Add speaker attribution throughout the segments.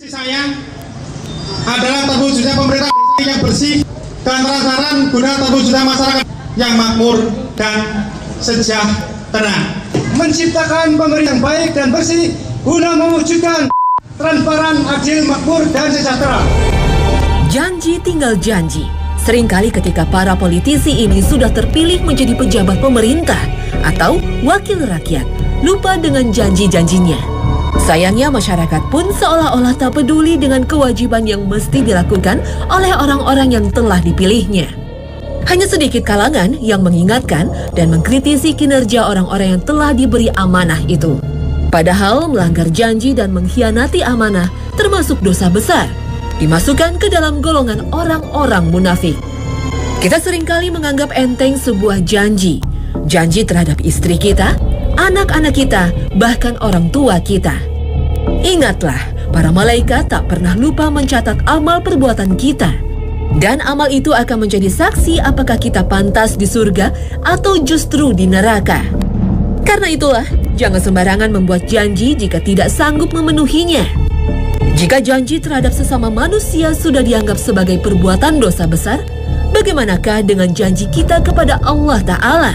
Speaker 1: Saya adalah terwujudnya pemerintah yang bersih dan transparan guna terwujudnya masyarakat yang makmur dan sejahtera.
Speaker 2: Menciptakan pemerintah yang baik dan bersih guna mewujudkan transparan, adil, makmur, dan sejahtera.
Speaker 3: Janji tinggal janji. Seringkali ketika para politisi ini sudah terpilih menjadi pejabat pemerintah atau wakil rakyat, lupa dengan janji-janjinya. Sayangnya masyarakat pun seolah-olah tak peduli dengan kewajiban yang mesti dilakukan oleh orang-orang yang telah dipilihnya. Hanya sedikit kalangan yang mengingatkan dan mengkritisi kinerja orang-orang yang telah diberi amanah itu. Padahal melanggar janji dan mengkhianati amanah termasuk dosa besar, dimasukkan ke dalam golongan orang-orang munafik. Kita seringkali menganggap enteng sebuah janji. Janji terhadap istri kita, anak-anak kita, bahkan orang tua kita. Ingatlah, para malaikat tak pernah lupa mencatat amal perbuatan kita. Dan amal itu akan menjadi saksi apakah kita pantas di surga atau justru di neraka. Karena itulah, jangan sembarangan membuat janji jika tidak sanggup memenuhinya. Jika janji terhadap sesama manusia sudah dianggap sebagai perbuatan dosa besar, bagaimanakah dengan janji kita kepada Allah Ta'ala?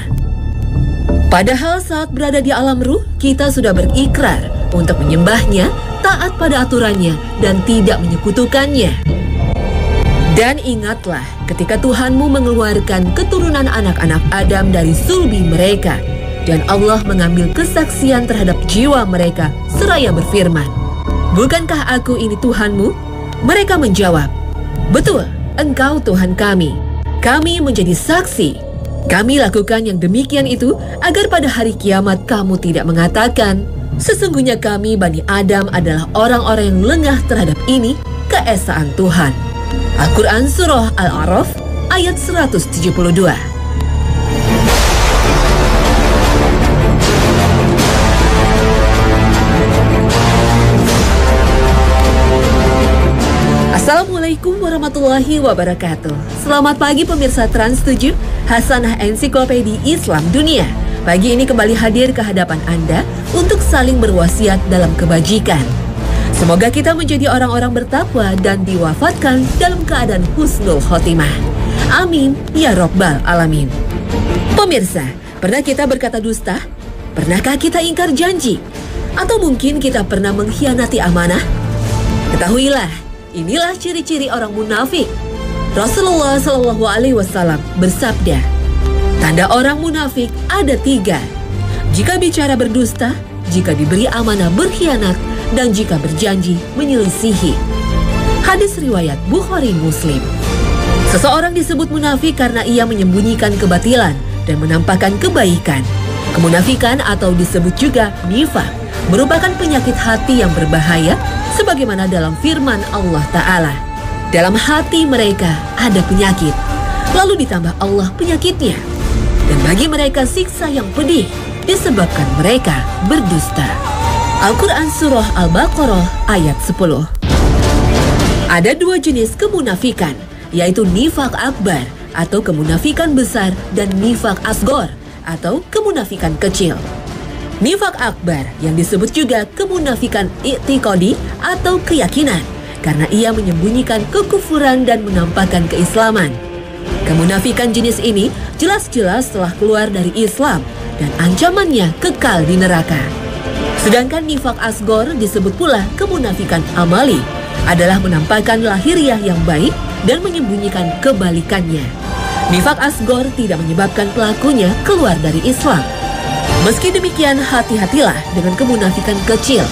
Speaker 3: Padahal saat berada di alam ruh, kita sudah berikrar untuk menyembahnya, taat pada aturannya, dan tidak menyekutukannya. Dan ingatlah ketika Tuhanmu mengeluarkan keturunan anak-anak Adam dari sulbi mereka, dan Allah mengambil kesaksian terhadap jiwa mereka seraya berfirman, "Bukankah aku ini Tuhanmu?" Mereka menjawab, "Betul, Engkau Tuhan kami. Kami menjadi saksi. Kami lakukan yang demikian itu agar pada hari kiamat kamu tidak mengatakan, sesungguhnya kami Bani Adam adalah orang-orang yang lengah terhadap ini, keesaan Tuhan." Al-Quran Surah Al-A'raf ayat 172. Assalamualaikum warahmatullahi wabarakatuh. Selamat pagi pemirsa Trans 7, Hasanah Ensiklopedi Islam Dunia. Pagi ini kembali hadir ke hadapan Anda untuk saling berwasiat dalam kebajikan. Semoga kita menjadi orang-orang bertakwa dan diwafatkan dalam keadaan husnul khotimah. Amin ya Rabbal Alamin. Pemirsa, pernah kita berkata dusta? Pernahkah kita ingkar janji? Atau mungkin kita pernah mengkhianati amanah? Ketahuilah, inilah ciri-ciri orang munafik. Rasulullah SAW bersabda, tanda orang munafik ada 3. Jika bicara berdusta, jika diberi amanah berkhianat, dan jika berjanji menyelisihi. Hadis riwayat Bukhari Muslim. Seseorang disebut munafik karena ia menyembunyikan kebatilan dan menampakkan kebaikan. Kemunafikan atau disebut juga nifaq merupakan penyakit hati yang berbahaya sebagaimana dalam firman Allah Ta'ala. Dalam hati mereka ada penyakit, lalu ditambah Allah penyakitnya. Dan bagi mereka siksa yang pedih disebabkan mereka berdusta. Al-Quran Surah Al-Baqarah ayat 10. Ada 2 jenis kemunafikan, yaitu nifaq akbar atau kemunafikan besar dan nifaq asgor atau kemunafikan kecil. Nifaq akbar yang disebut juga kemunafikan i'tiqadi atau keyakinan karena ia menyembunyikan kekufuran dan menampakkan keislaman. Kemunafikan jenis ini jelas-jelas telah keluar dari Islam dan ancamannya kekal di neraka. Sedangkan nifaq asgor disebut pula kemunafikan amali, adalah menampakkan lahiriah yang baik dan menyembunyikan kebalikannya. Nifaq asgor tidak menyebabkan pelakunya keluar dari Islam. Meski demikian, hati-hatilah dengan kemunafikan kecil.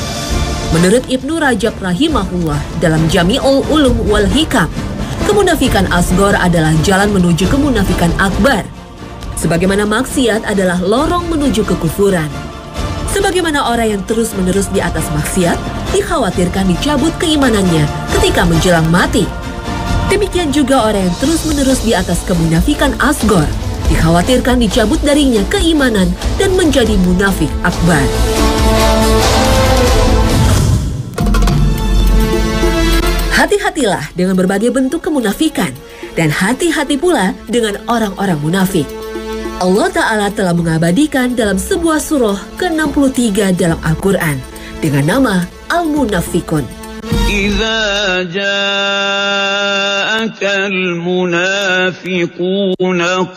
Speaker 3: Menurut Ibnu Rajab rahimahullah dalam Jami'ul Ulum wal Hikam, kemunafikan asgor adalah jalan menuju kemunafikan akbar. Sebagaimana maksiat adalah lorong menuju kekufuran. Sebagaimana orang yang terus-menerus di atas maksiat, dikhawatirkan dicabut keimanannya ketika menjelang mati. Demikian juga orang yang terus-menerus di atas kemunafikan asgor, dikhawatirkan dicabut darinya keimanan dan menjadi munafik akbar. Hati-hatilah dengan berbagai bentuk kemunafikan, dan hati-hati pula dengan orang-orang munafik. Allah Ta'ala telah mengabadikan dalam sebuah surah ke-63 dalam Al-Quran dengan nama Al-Munafikun.
Speaker 4: إذا جاءك المنافقون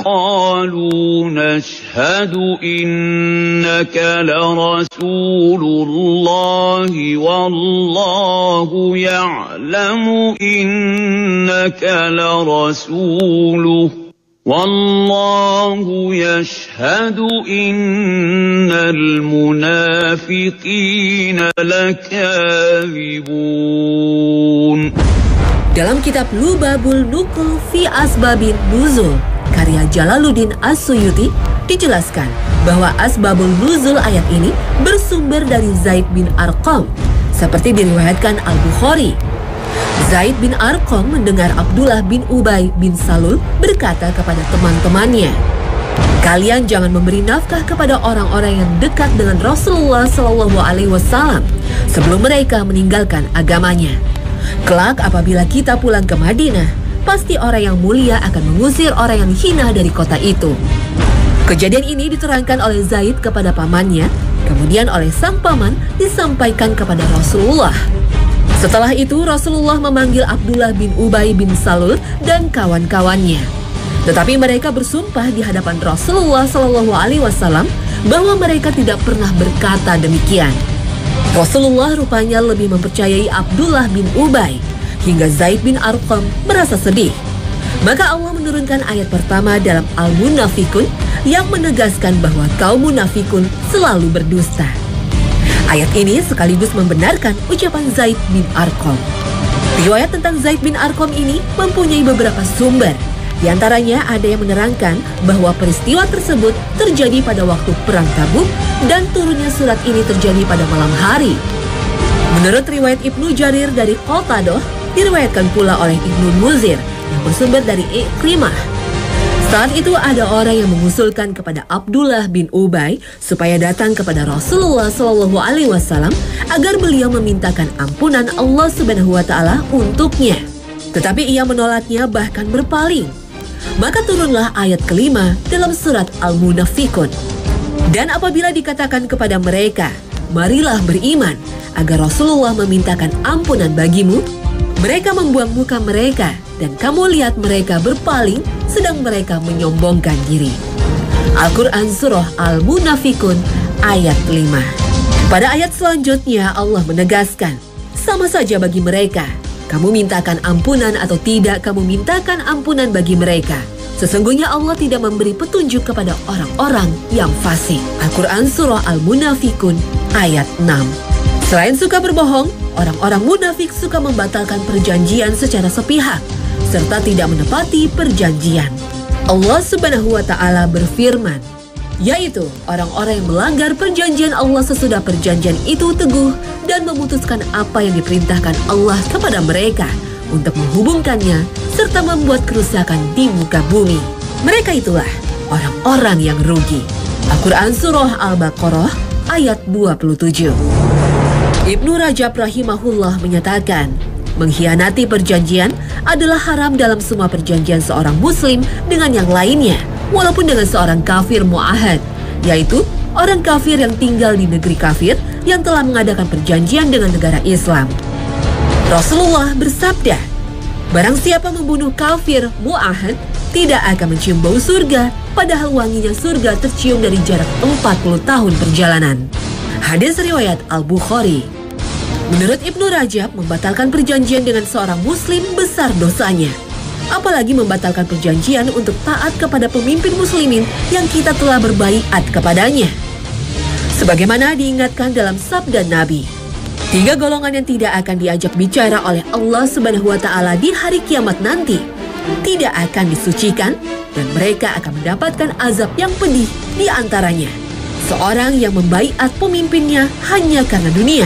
Speaker 4: قالوا نشهد إنك لرسول الله والله يعلم إنك لرسوله والله يشهد إن المنافقين لكاذبون.
Speaker 3: Dalam kitab Lubabul Nuqul fi Asbabin Nuzul karya Jalaluddin As-Suyuti dijelaskan bahwa asbabul nuzul ayat ini bersumber dari Zaid bin Arqam seperti diriwayatkan Al-Bukhari. Zaid bin Arqam mendengar Abdullah bin Ubay bin Salul berkata kepada teman-temannya, "Kalian jangan memberi nafkah kepada orang-orang yang dekat dengan Rasulullah SAW sebelum mereka meninggalkan agamanya. Kelak apabila kita pulang ke Madinah, pasti orang yang mulia akan mengusir orang yang hina dari kota itu." Kejadian ini diterangkan oleh Zaid kepada pamannya, kemudian oleh sang paman disampaikan kepada Rasulullah. Setelah itu Rasulullah memanggil Abdullah bin Ubay bin Salul dan kawan-kawannya. Tetapi mereka bersumpah di hadapan Rasulullah SAW bahwa mereka tidak pernah berkata demikian. Rasulullah rupanya lebih mempercayai Abdullah bin Ubay hingga Zaid bin Arqam merasa sedih. Maka Allah menurunkan ayat pertama dalam Al-Munafikun yang menegaskan bahwa kaum munafikun selalu berdusta. Ayat ini sekaligus membenarkan ucapan Zaid bin Arqam. Riwayat tentang Zaid bin Arqam ini mempunyai beberapa sumber. Di antaranya ada yang menerangkan bahwa peristiwa tersebut terjadi pada waktu Perang Tabuk dan turunnya surat ini terjadi pada malam hari. Menurut riwayat Ibnu Jarir dari Qatadah, diriwayatkan pula oleh Ibnu Muzir yang bersumber dari Ikrimah. Saat itu ada orang yang mengusulkan kepada Abdullah bin Ubay supaya datang kepada Rasulullah SAW agar beliau memintakan ampunan Allah Subhanahu wa Ta'ala untuknya. Tetapi ia menolaknya bahkan berpaling. Maka turunlah ayat kelima dalam surat Al-Munafikun. Dan apabila dikatakan kepada mereka, "Marilah beriman," agar Rasulullah memintakan ampunan bagimu, mereka membuang muka mereka dan kamu lihat mereka berpaling sedang mereka menyombongkan diri. Al-Quran Surah Al-Munafikun ayat 5. Pada ayat selanjutnya Allah menegaskan, sama saja bagi mereka, kamu mintakan ampunan atau tidak kamu mintakan ampunan bagi mereka. Sesungguhnya Allah tidak memberi petunjuk kepada orang-orang yang fasik. Al-Quran Surah Al-Munafikun ayat 6. Selain suka berbohong, orang-orang munafik suka membatalkan perjanjian secara sepihak, serta tidak menepati perjanjian. Allah Subhanahu wa Ta'ala berfirman, yaitu orang-orang yang melanggar perjanjian Allah sesudah perjanjian itu teguh dan memutuskan apa yang diperintahkan Allah kepada mereka untuk menghubungkannya serta membuat kerusakan di muka bumi. Mereka itulah orang-orang yang rugi. Al-Quran Surah Al-Baqarah ayat 27. Ibnu Rajab rahimahullah menyatakan, mengkhianati perjanjian adalah haram dalam semua perjanjian seorang muslim dengan yang lainnya, walaupun dengan seorang kafir mu'ahad, yaitu orang kafir yang tinggal di negeri kafir yang telah mengadakan perjanjian dengan negara Islam. Rasulullah bersabda, barang siapa membunuh kafir mu'ahad tidak akan mencium bau surga, padahal wanginya surga tercium dari jarak 40 tahun perjalanan. Hadis riwayat Al-Bukhari. Menurut Ibnu Rajab, membatalkan perjanjian dengan seorang muslim besar dosanya. Apalagi membatalkan perjanjian untuk taat kepada pemimpin muslimin yang kita telah berbaiat kepadanya. Sebagaimana diingatkan dalam sabda Nabi, 3 golongan yang tidak akan diajak bicara oleh Allah Subhanahu wa Ta'ala di hari kiamat nanti tidak akan disucikan dan mereka akan mendapatkan azab yang pedih. Di antaranya, seorang yang membaiat pemimpinnya hanya karena dunia.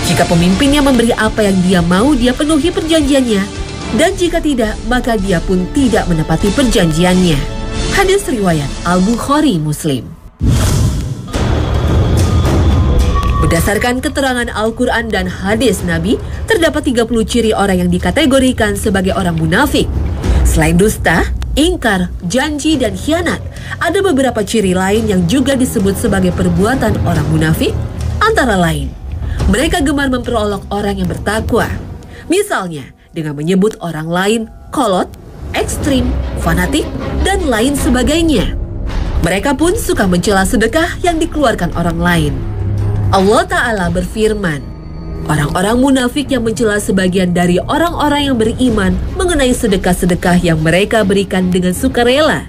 Speaker 3: Jika pemimpinnya memberi apa yang dia mau, dia penuhi perjanjiannya. Dan jika tidak, maka dia pun tidak menepati perjanjiannya. Hadis riwayat Al-Bukhari Muslim. Berdasarkan keterangan Al-Quran dan hadis Nabi, terdapat 30 ciri orang yang dikategorikan sebagai orang munafik. Selain dusta, ingkar, janji, dan khianat, ada beberapa ciri lain yang juga disebut sebagai perbuatan orang munafik, antara lain Mereka gemar memperolok orang yang bertakwa. Misalnya, dengan menyebut orang lain kolot, ekstrim, fanatik, dan lain sebagainya. Mereka pun suka mencela sedekah yang dikeluarkan orang lain. Allah Ta'ala berfirman, orang-orang munafik yang mencela sebagian dari orang-orang yang beriman mengenai sedekah-sedekah yang mereka berikan dengan sukarela,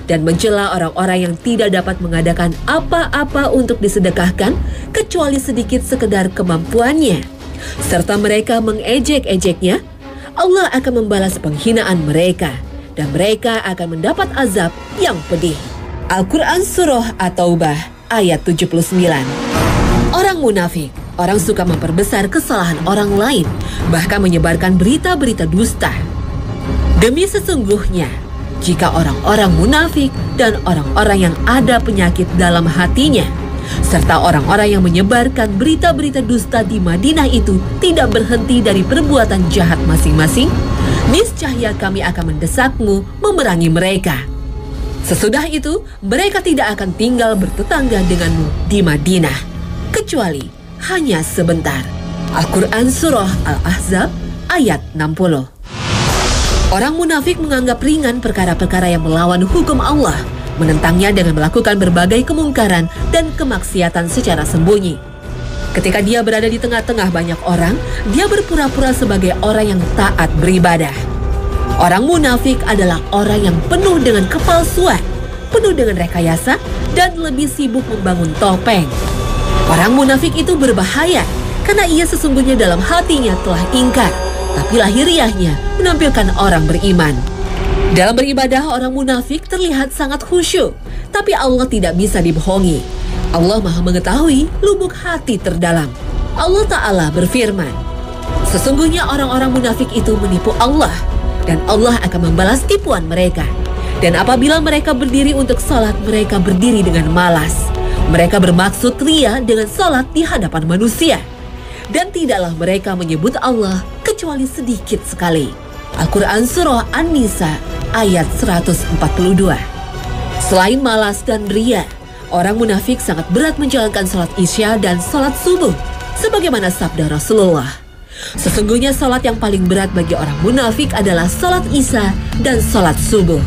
Speaker 3: dan mencela orang-orang yang tidak dapat mengadakan apa-apa untuk disedekahkan kecuali sedikit sekedar kemampuannya, serta mereka mengejek-ejeknya. Allah akan membalas penghinaan mereka, dan mereka akan mendapat azab yang pedih. Al-Quran Surah At-Taubah ayat 79. Orang munafik, orang suka memperbesar kesalahan orang lain, bahkan menyebarkan berita-berita dusta. Demi sesungguhnya, jika orang-orang munafik dan orang-orang yang ada penyakit dalam hatinya, serta orang-orang yang menyebarkan berita-berita dusta di Madinah itu tidak berhenti dari perbuatan jahat masing-masing, niscaya kami akan mendesakmu memerangi mereka. Sesudah itu, mereka tidak akan tinggal bertetangga denganmu di Madinah, kecuali hanya sebentar. Al-Quran Surah Al-Ahzab ayat 60. Orang munafik menganggap ringan perkara-perkara yang melawan hukum Allah, menentangnya dengan melakukan berbagai kemungkaran dan kemaksiatan secara sembunyi. Ketika dia berada di tengah-tengah banyak orang, dia berpura-pura sebagai orang yang taat beribadah. Orang munafik adalah orang yang penuh dengan kepalsuan, penuh dengan rekayasa, dan lebih sibuk membangun topeng. Orang munafik itu berbahaya karena ia sesungguhnya dalam hatinya telah ingkar, tapi lahiriahnya menampilkan orang beriman. Dalam beribadah, orang munafik terlihat sangat khusyuk, tapi Allah tidak bisa dibohongi. Allah Maha mengetahui lubuk hati terdalam. Allah Ta'ala berfirman, sesungguhnya orang-orang munafik itu menipu Allah, dan Allah akan membalas tipuan mereka. Dan apabila mereka berdiri untuk salat, mereka berdiri dengan malas. Mereka bermaksud ria dengan salat di hadapan manusia. Dan tidaklah mereka menyebut Allah kecuali sedikit sekali. Al-Quran Surah An-Nisa ayat 142. Selain malas dan ria, orang munafik sangat berat menjalankan salat Isya dan salat subuh, sebagaimana sabda Rasulullah. Sesungguhnya salat yang paling berat bagi orang munafik adalah salat Isya dan salat subuh.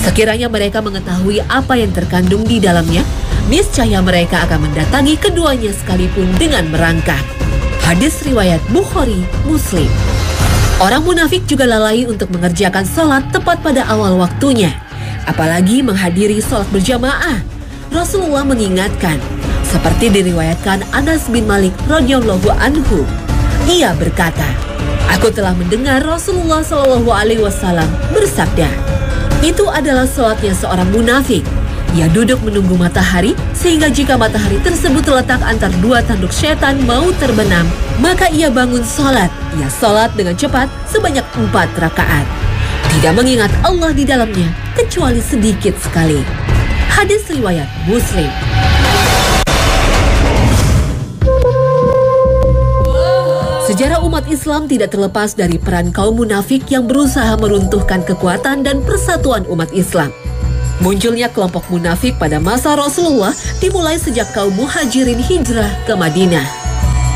Speaker 3: Sekiranya mereka mengetahui apa yang terkandung di dalamnya, niscaya mereka akan mendatangi keduanya sekalipun dengan merangkak. Hadis riwayat Bukhari, Muslim. Orang munafik juga lalai untuk mengerjakan sholat tepat pada awal waktunya, apalagi menghadiri sholat berjamaah. Rasulullah mengingatkan, seperti diriwayatkan Anas bin Malik radhiyallahu anhu. Ia berkata, aku telah mendengar Rasulullah SAW bersabda, itu adalah sholatnya seorang munafik. Ia duduk menunggu matahari, sehingga jika matahari tersebut terletak antar dua tanduk setan mau terbenam, maka ia bangun sholat. Ia sholat dengan cepat sebanyak 4 rakaat. Tidak mengingat Allah di dalamnya, kecuali sedikit sekali. Hadis riwayat Muslim. Sejarah umat Islam tidak terlepas dari peran kaum munafik yang berusaha meruntuhkan kekuatan dan persatuan umat Islam. Munculnya kelompok munafik pada masa Rasulullah dimulai sejak kaum muhajirin hijrah ke Madinah.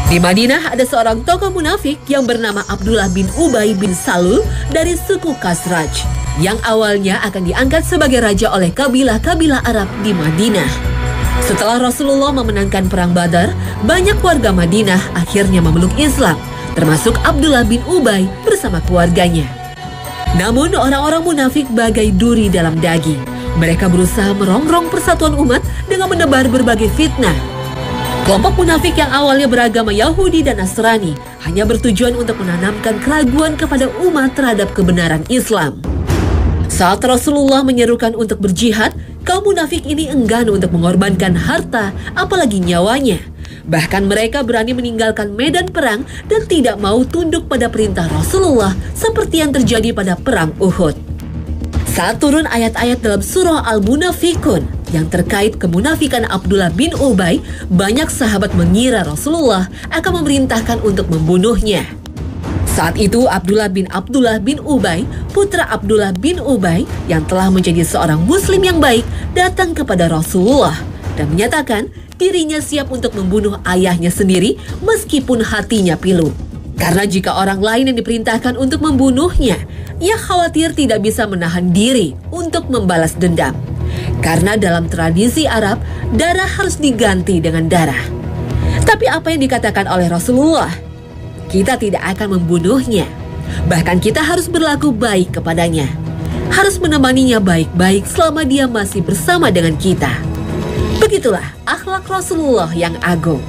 Speaker 3: Di Madinah ada seorang tokoh munafik yang bernama Abdullah bin Ubay bin Salul dari suku Khazraj, yang awalnya akan diangkat sebagai raja oleh kabilah-kabilah Arab di Madinah. Setelah Rasulullah memenangkan perang Badar, banyak warga Madinah akhirnya memeluk Islam, termasuk Abdullah bin Ubay bersama keluarganya. Namun orang-orang munafik bagai duri dalam daging. Mereka berusaha merongrong persatuan umat dengan menebar berbagai fitnah. Kelompok munafik yang awalnya beragama Yahudi dan Nasrani hanya bertujuan untuk menanamkan keraguan kepada umat terhadap kebenaran Islam. Saat Rasulullah menyerukan untuk berjihad, kaum munafik ini enggan untuk mengorbankan harta, apalagi nyawanya. Bahkan mereka berani meninggalkan medan perang dan tidak mau tunduk pada perintah Rasulullah seperti yang terjadi pada perang Uhud. Saat turun ayat-ayat dalam surah Al-Munafikun yang terkait kemunafikan Abdullah bin Ubay, banyak sahabat mengira Rasulullah akan memerintahkan untuk membunuhnya. Saat itu Abdullah bin Ubay, putra Abdullah bin Ubay yang telah menjadi seorang muslim yang baik, datang kepada Rasulullah dan menyatakan dirinya siap untuk membunuh ayahnya sendiri meskipun hatinya pilu. Karena jika orang lain yang diperintahkan untuk membunuhnya, ia khawatir tidak bisa menahan diri untuk membalas dendam. Karena dalam tradisi Arab, darah harus diganti dengan darah. Tapi apa yang dikatakan oleh Rasulullah? Kita tidak akan membunuhnya. Bahkan kita harus berlaku baik kepadanya. Harus menemaninya baik-baik selama dia masih bersama dengan kita. Begitulah akhlak Rasulullah yang agung.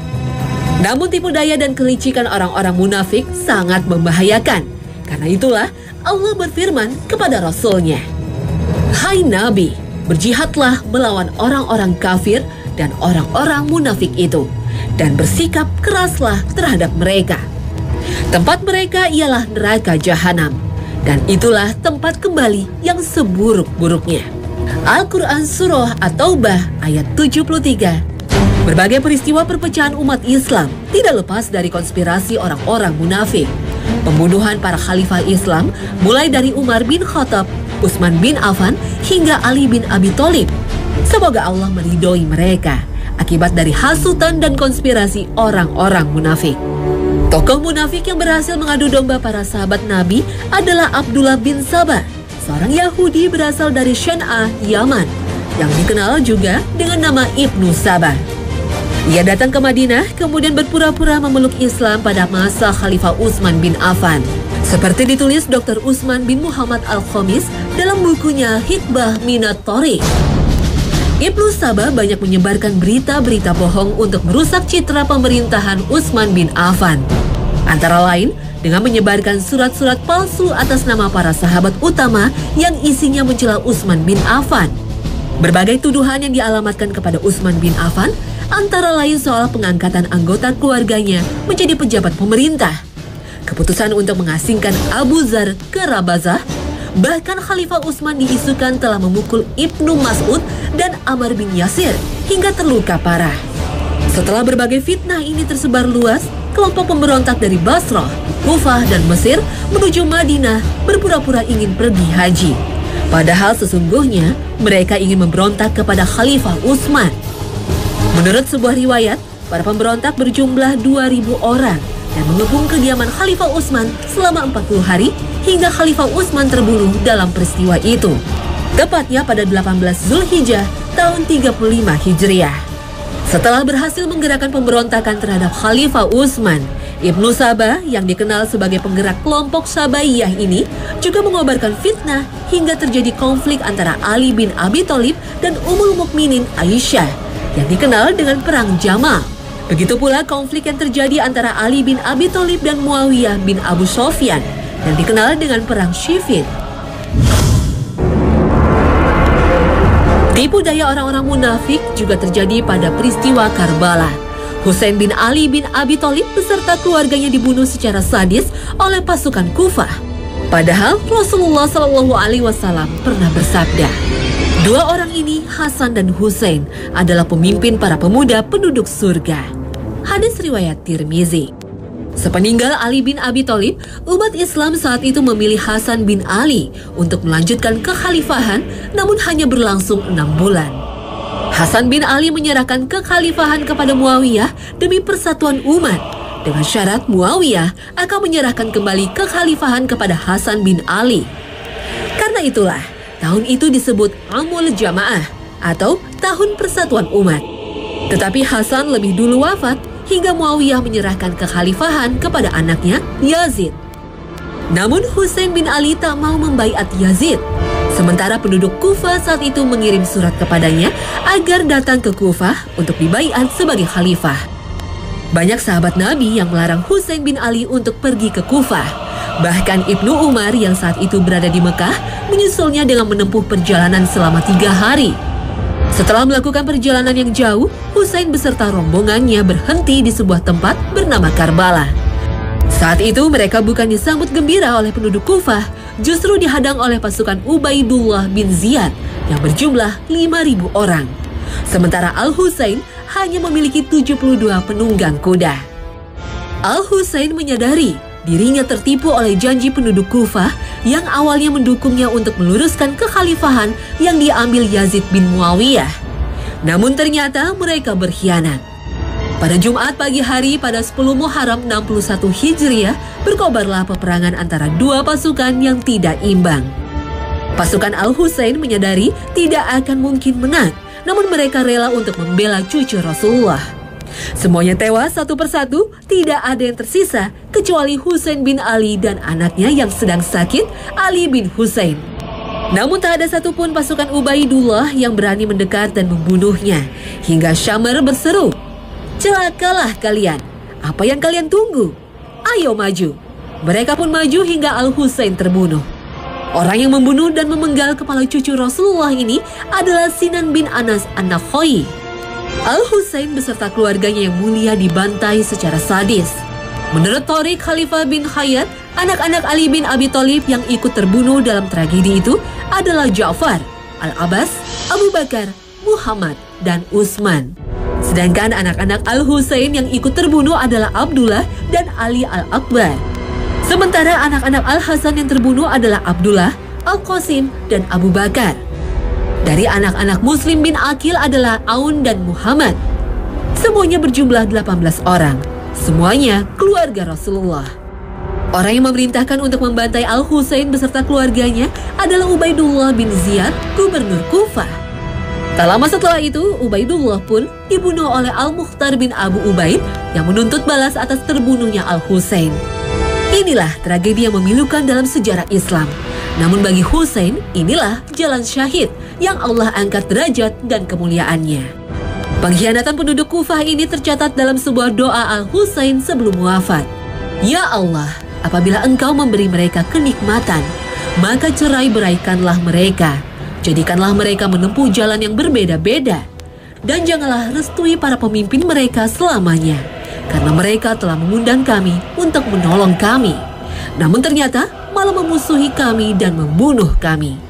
Speaker 3: Namun tipu daya dan kelicikan orang-orang munafik sangat membahayakan. Karena itulah Allah berfirman kepada Rasul-Nya, "Hai Nabi, berjihadlah melawan orang-orang kafir dan orang-orang munafik itu, dan bersikap keraslah terhadap mereka. Tempat mereka ialah neraka jahanam, dan itulah tempat kembali yang seburuk-buruknya." Al-Quran Surah At-Taubah ayat 73. Berbagai peristiwa perpecahan umat Islam tidak lepas dari konspirasi orang-orang munafik. Pembunuhan para khalifah Islam mulai dari Umar bin Khattab, Utsman bin Affan, hingga Ali bin Abi Thalib. Semoga Allah meridhoi mereka akibat dari hasutan dan konspirasi orang-orang munafik. Tokoh munafik yang berhasil mengadu domba para sahabat Nabi adalah Abdullah bin Sabah, seorang Yahudi berasal dari Syan'ah, Yaman, yang dikenal juga dengan nama Ibnu Sabah. Ia datang ke Madinah kemudian berpura-pura memeluk Islam pada masa Khalifah Utsman bin Affan. Seperti ditulis Dr. Utsman bin Muhammad Al-Khamis dalam bukunya Hikbah Minat Thoriq. Ibnu Sabah banyak menyebarkan berita-berita bohong untuk merusak citra pemerintahan Utsman bin Affan. Antara lain dengan menyebarkan surat-surat palsu atas nama para sahabat utama yang isinya mencela Utsman bin Affan. Berbagai tuduhan yang dialamatkan kepada Utsman bin Affan antara lain soal pengangkatan anggota keluarganya menjadi pejabat pemerintah, keputusan untuk mengasingkan Abu Dzar ke Rabazah, bahkan Khalifah Utsman diisukan telah memukul Ibnu Mas'ud dan Ammar bin Yasir hingga terluka parah. Setelah berbagai fitnah ini tersebar luas, kelompok pemberontak dari Basrah, Kufah, dan Mesir menuju Madinah berpura-pura ingin pergi haji. Padahal sesungguhnya mereka ingin memberontak kepada Khalifah Utsman. Menurut sebuah riwayat, para pemberontak berjumlah 2.000 orang dan mengepung kediaman Khalifah Utsman selama 40 hari hingga Khalifah Utsman terbunuh dalam peristiwa itu. Tepatnya pada 18 Zulhijjah tahun 35 Hijriah. Setelah berhasil menggerakkan pemberontakan terhadap Khalifah Utsman, Ibnu Sabah yang dikenal sebagai penggerak kelompok Sabaiyah ini juga mengobarkan fitnah hingga terjadi konflik antara Ali bin Abi Thalib dan Ummul Mukminin Aisyah yang dikenal dengan Perang Jamal. Begitu pula konflik yang terjadi antara Ali bin Abi Thalib dan Muawiyah bin Abu Sufyan yang dikenal dengan Perang Siffin. Tipu daya orang-orang munafik juga terjadi pada peristiwa Karbala. Husain bin Ali bin Abi Thalib beserta keluarganya dibunuh secara sadis oleh pasukan Kufah. Padahal Rasulullah SAW pernah bersabda, "Dua orang ini, Hasan dan Husain, adalah pemimpin para pemuda penduduk surga." Hadis riwayat Tirmizi. Sepeninggal Ali bin Abi Thalib, umat Islam saat itu memilih Hasan bin Ali untuk melanjutkan kekhalifahan, namun hanya berlangsung 6 bulan. Hasan bin Ali menyerahkan kekhalifahan kepada Muawiyah demi persatuan umat, dengan syarat Muawiyah akan menyerahkan kembali kekhalifahan kepada Hasan bin Ali. Karena itulah, tahun itu disebut Amul Jamaah atau Tahun Persatuan Umat. Tetapi Hasan lebih dulu wafat hingga Muawiyah menyerahkan kekhalifahan kepada anaknya Yazid. Namun Husain bin Ali tak mau membaiat Yazid. Sementara penduduk Kufah saat itu mengirim surat kepadanya agar datang ke Kufah untuk dibaiat sebagai khalifah. Banyak sahabat Nabi yang melarang Husain bin Ali untuk pergi ke Kufah. Bahkan Ibnu Umar yang saat itu berada di Mekah menyusulnya dengan menempuh perjalanan selama 3 hari. Setelah melakukan perjalanan yang jauh, Husain beserta rombongannya berhenti di sebuah tempat bernama Karbala. Saat itu mereka bukan disambut gembira oleh penduduk Kufah, justru dihadang oleh pasukan Ubaidullah bin Ziyad yang berjumlah 5.000 orang. Sementara Al-Husain hanya memiliki 72 penunggang kuda. Al-Husain menyadari dirinya tertipu oleh janji penduduk Kufah yang awalnya mendukungnya untuk meluruskan kekhalifahan yang diambil Yazid bin Muawiyah. Namun ternyata mereka berkhianat. Pada Jumat pagi hari pada 10 Muharram 61 Hijriah, berkobarlah peperangan antara dua pasukan yang tidak imbang. Pasukan Al-Husain menyadari tidak akan mungkin menang, namun mereka rela untuk membela cucu Rasulullah. Semuanya tewas satu persatu, tidak ada yang tersisa kecuali Husain bin Ali dan anaknya yang sedang sakit, Ali bin Husain. Namun tak ada satupun pasukan Ubaidullah yang berani mendekat dan membunuhnya, hingga Syamr berseru, "Celakalah kalian, apa yang kalian tunggu? Ayo maju." Mereka pun maju hingga Al-Husain terbunuh. Orang yang membunuh dan memenggal kepala cucu Rasulullah ini adalah Sinan bin Anas An-Nakhai. Al-Husain beserta keluarganya yang mulia dibantai secara sadis. Menurut Tariq Khalifah bin Khayyat, anak-anak Ali bin Abi Thalib yang ikut terbunuh dalam tragedi itu adalah Ja'far, Al-Abbas, Abu Bakar, Muhammad, dan Utsman. Sedangkan anak-anak Al-Husain yang ikut terbunuh adalah Abdullah dan Ali Al-Akbar. Sementara anak-anak Al-Hasan yang terbunuh adalah Abdullah, Al-Qasim, dan Abu Bakar. Dari anak-anak Muslim bin Aqil adalah Aun dan Muhammad. Semuanya berjumlah 18 orang. Semuanya keluarga Rasulullah. Orang yang memerintahkan untuk membantai Al-Husain beserta keluarganya adalah Ubaidullah bin Ziyad, gubernur Kufah. Tak lama setelah itu, Ubaidullah pun dibunuh oleh Al-Mukhtar bin Abu Ubaid yang menuntut balas atas terbunuhnya Al-Husain. Inilah tragedi yang memilukan dalam sejarah Islam. Namun bagi Husain, inilah jalan syahid yang Allah angkat derajat dan kemuliaannya. Pengkhianatan penduduk Kufah ini tercatat dalam sebuah doa Al-Husain sebelum wafat. Ya Allah, apabila Engkau memberi mereka kenikmatan, maka cerai-beraikanlah mereka. Jadikanlah mereka menempuh jalan yang berbeda-beda. Dan janganlah restui para pemimpin mereka selamanya. Karena mereka telah mengundang kami untuk menolong kami. Namun ternyata malah memusuhi kami dan membunuh kami.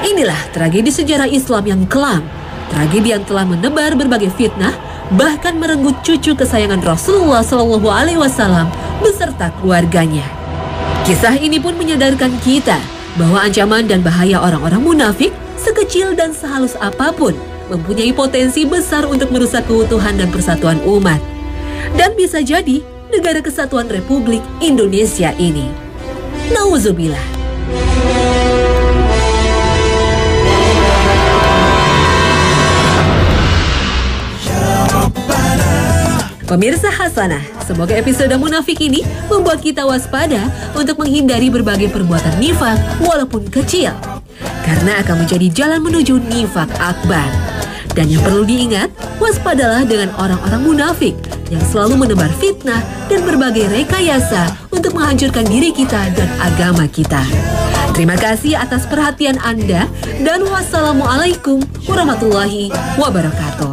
Speaker 3: Inilah tragedi sejarah Islam yang kelam. Tragedi yang telah menebar berbagai fitnah, bahkan merenggut cucu kesayangan Rasulullah SAW beserta keluarganya. Kisah ini pun menyadarkan kita bahwa ancaman dan bahaya orang-orang munafik, sekecil dan sehalus apapun, mempunyai potensi besar untuk merusak keutuhan dan persatuan umat. Dan bisa jadi negara kesatuan Republik Indonesia ini. Nauzubillah. Pemirsa Hasanah, semoga episode munafik ini membuat kita waspada untuk menghindari berbagai perbuatan nifak walaupun kecil. Karena akan menjadi jalan menuju nifak akbar. Dan yang perlu diingat, waspadalah dengan orang-orang munafik yang selalu menebar fitnah dan berbagai rekayasa untuk menghancurkan diri kita dan agama kita. Terima kasih atas perhatian Anda dan wassalamualaikum warahmatullahi wabarakatuh.